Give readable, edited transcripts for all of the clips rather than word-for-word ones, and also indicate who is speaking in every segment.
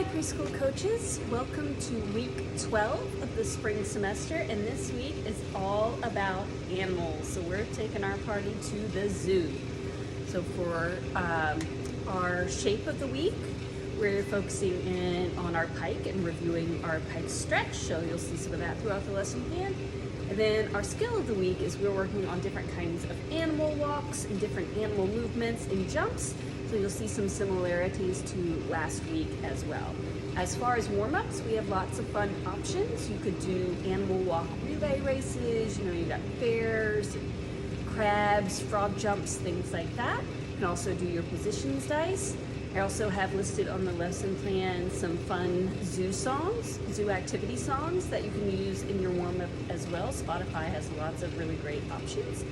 Speaker 1: Hi preschool coaches, welcome to week 12 of the spring semester, and this week is all about animals. So we're taking our party to the zoo. So for our shape of the week, we're focusing in on our pike and reviewing our pike stretch, so you'll see some of that throughout the lesson plan. And then our skill of the week is we're working on different kinds of animal walks and different animal movements and jumps. So you'll see some similarities to last week as well. As far as warm-ups, we have lots of fun options. You could do animal walk relay races, you've got bears, crabs, frog jumps, things like that. You can also do your positions dice. I also have listed on the lesson plan some fun zoo songs, zoo activity songs that you can use in your warm-up as well. Spotify has lots of really great options.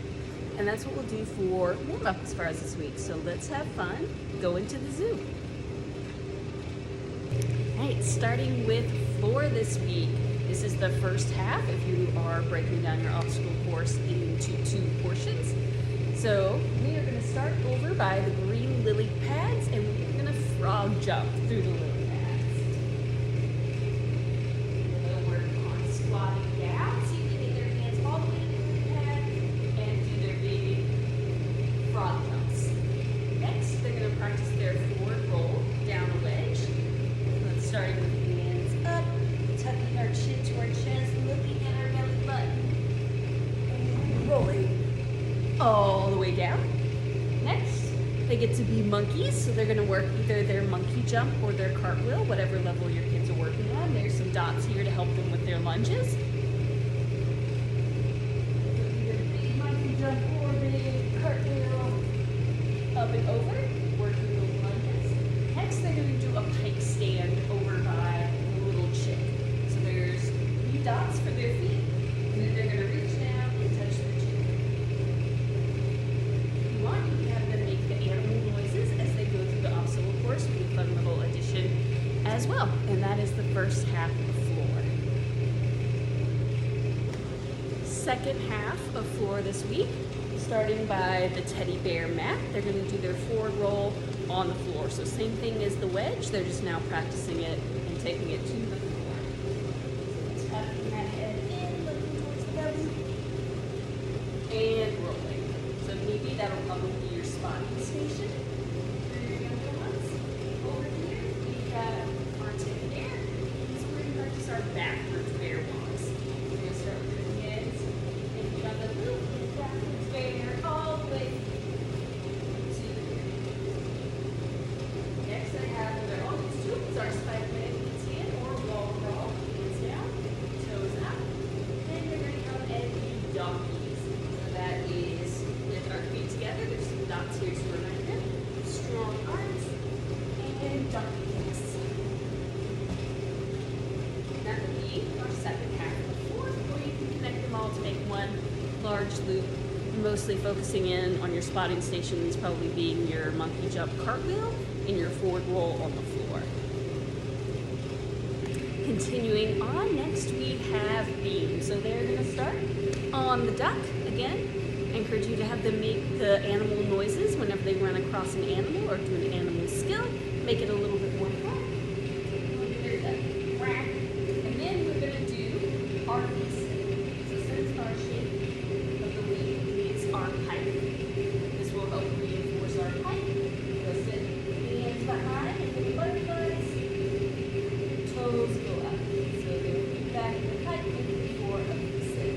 Speaker 1: And that's what we'll do for warm-up as far as this week. So let's have fun, go into the zoo. All right, starting with for this week. This is the first half if you are breaking down your obstacle course into two portions. So we are gonna start over by the green lily pads and we're gonna frog jump through the lily pads. We'll work on squatting down. See if they get their hands all the way to the lily pad and do their big frog jumps. Next, they're gonna practice their forward roll down a wedge. Let's start with hands up, tucking our chin to our chest, looking at our belly button, and rolling all the way down. Next, they get to be monkeys, so they're gonna work either their monkey jump or their cartwheel, whatever level your kids are working on. There's some dots here to help them with their lunges. Either big monkey jump or big cartwheel, up and over, working those lunges. Next, they're gonna do a pike stand over by the little chick. So there's 3 dots for their feet, and then they're gonna reach down and touch the chick. You can have them make the animal noises as they go through the obstacle course. Be a fun little addition as well. And that is the first half of floor. Second half of floor this week, starting by the teddy bear mat. They're going to do their forward roll on the floor. So same thing as the wedge, they're just now practicing it and taking it to the floor. So tucking that head in, looking towards the belly, and rolling. So maybe that'll probably be your spotting station for your younger ones. Over here, we've got our teddy bear. So we're going to practice our backwards bear walks. We're going to start with your hands, and you got the little backwards bear all the way to the bear. Next, I have their own tools, our spike leg stand or wall crawl. Hands down, toes up. Then we're going to come and do donkeys. So that is with our feet together. There's some dots here to remind them. Strong arms and donkey kicks. That will be our second half of the floor, or you can connect them all to make one large loop, mostly focusing in on your spotting stations, probably being your monkey jump cartwheel and your forward roll on the floor. Continuing on, next we have beams. So they're going to start on the duck again. I encourage you to have them make the animal noises whenever they run across an animal or do an animal skill. Make it a little bit more fun. There's that crack. And then we're going to do our piece. So since our shape of the week is our pike, this will help reinforce our pike. We'll sit hands behind and do butterflies. Toes go up. So they'll be back in the pike before a sit.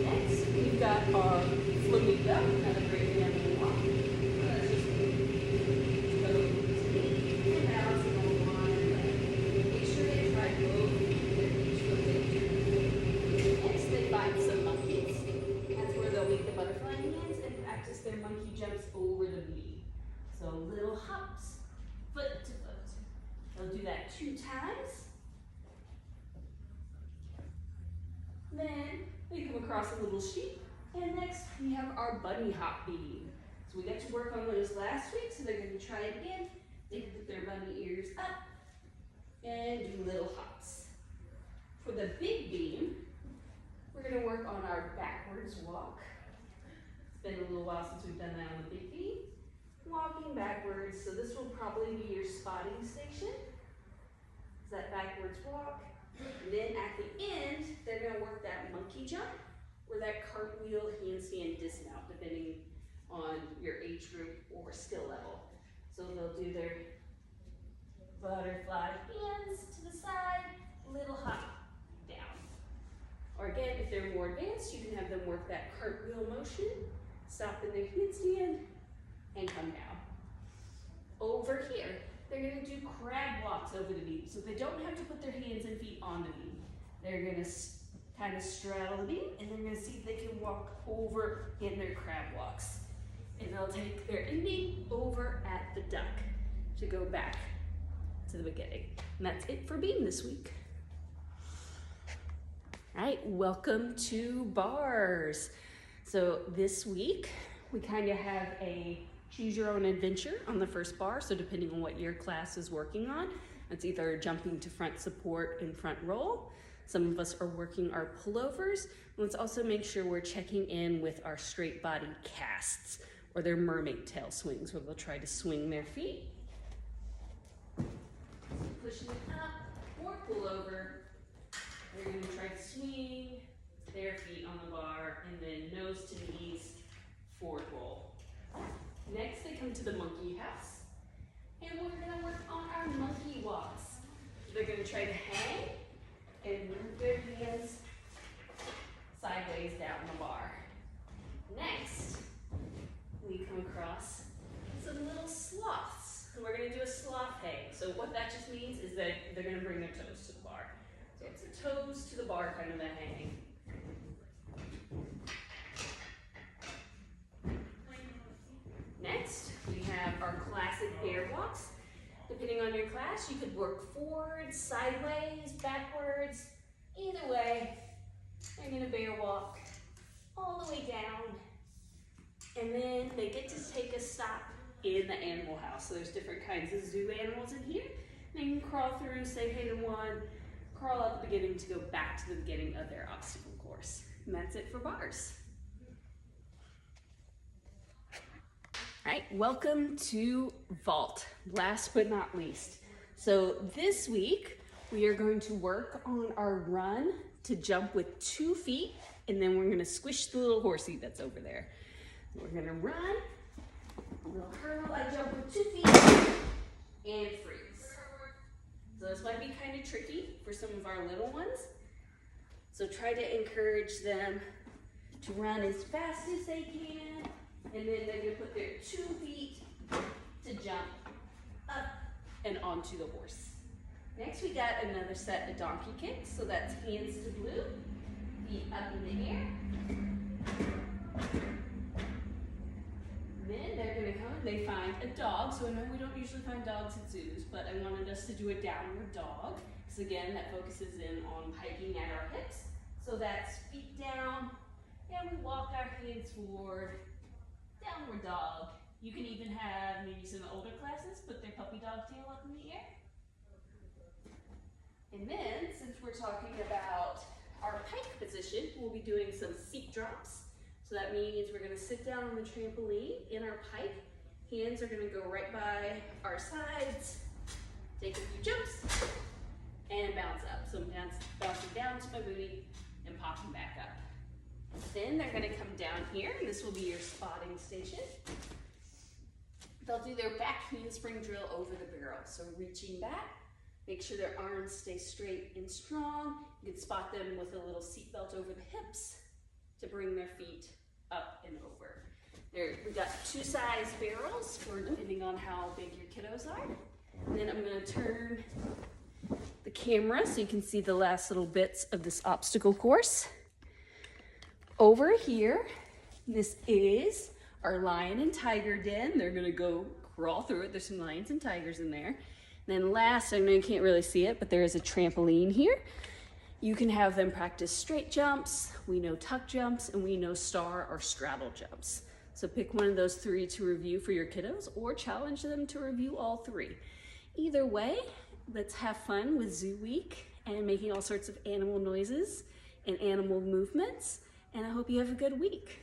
Speaker 1: Next, we've got our flamingo, another great animal walk. Let's just go to and balancing on one leg. Make sure they try both their each foot. Next, they find some monkeys. That's where they'll make the butterfly hands and practice their monkey jumps over the knee. So little hops, foot to foot. They'll do that 2 times. Then we come across a little sheep, and next we have our bunny hop beam. So we got to work on those last week, so they're going to try it again. They can put their bunny ears up and do little hops. For the big beam, we're going to work on our backwards walk. It's been a little while since we've done that on the big beam. Walking backwards, so this will probably be your spotting station. cartwheel, handstand, dismount, depending on your age group or skill level. So they'll do their butterfly hands to the side, little hop down. Or again, if they're more advanced, you can have them work that cartwheel motion, stop in their handstand, and come down. Over here, they're gonna do crab walks over the beam. So they don't have to put their hands and feet on the beam. They're gonna kind of straddle the beam, and they're gonna see if they can walk over in their crab walks. And they'll take their ending over at the duck to go back to the beginning. And that's it for beam this week. All right, welcome to bars. So this week, we kind of have a choose your own adventure on the first bar. So depending on what your class is working on, it's either jumping to front support and front roll. Some of us are working our pullovers. Let's also make sure we're checking in with our straight body casts or their mermaid tail swings, where they'll try to swing their feet. Pushing it up or pull over. They're gonna try to swing their feet on the bar and then nose to knees, forward roll. Next, they come to the monkey house, and we're gonna work on our monkey walks. They're gonna try to hang and move their hands sideways down the bar. Next, we come across some little sloths, and we're gonna do a sloth hang. So what that just means is that they're gonna bring their toes to the bar. So it's a toes to the bar kind of a hang. Next, we have our classic bear walks. Depending on your class, you could work forward, sideways, backwards, either way. They're gonna bear walk all the way down. And then they get to take a stop in the animal house. So there's different kinds of zoo animals in here. They can crawl through, say hey to one, crawl out the beginning to go back to the beginning of their obstacle course. And that's it for bars. All right, welcome to vault, last but not least. So this week, we are going to work on our run to jump with 2 feet, and then we're gonna squish the little horsey that's over there. We're gonna run, we'll hurl, I jump with 2 feet, and freeze. So this might be kind of tricky for some of our little ones. So try to encourage them to run as fast as they can, and then they're gonna put their 2 feet to jump up and onto the horse. Next, we got another set of donkey kicks. So that's hands to blue, feet up in the air. Then they're gonna come and they find a dog. So I know we don't usually find dogs at zoos, but I wanted us to do a downward dog. Because again, that focuses in on hiking at our hips. So that's feet down, and we walk our hands forward. Downward dog. You can even have maybe some older classes put their puppy dog tail up in the air. And then, since we're talking about our pike position, we'll be doing some seat drops. So that means we're gonna sit down on the trampoline in our pike. Hands are gonna go right by our sides, take a few jumps, and bounce up. So I'm bouncing down to my booty and popping back up. Then they're gonna come down here, and this will be your spotting station. They'll do their back handspring drill over the barrel. So reaching back, make sure their arms stay straight and strong. You can spot them with a little seatbelt over the hips to bring their feet up and over. We've got 2 size barrels for depending on how big your kiddos are. And then I'm gonna turn the camera so you can see the last little bits of this obstacle course. Over here, this is our lion and tiger den. They're gonna go crawl through it. There's some lions and tigers in there. And then last, I know you can't really see it, but there is a trampoline here. You can have them practice straight jumps, we know tuck jumps, and we know star or straddle jumps. So pick one of those 3 to review for your kiddos, or challenge them to review all 3. Either way, let's have fun with Zoo Week and making all sorts of animal noises and animal movements. And I hope you have a good week.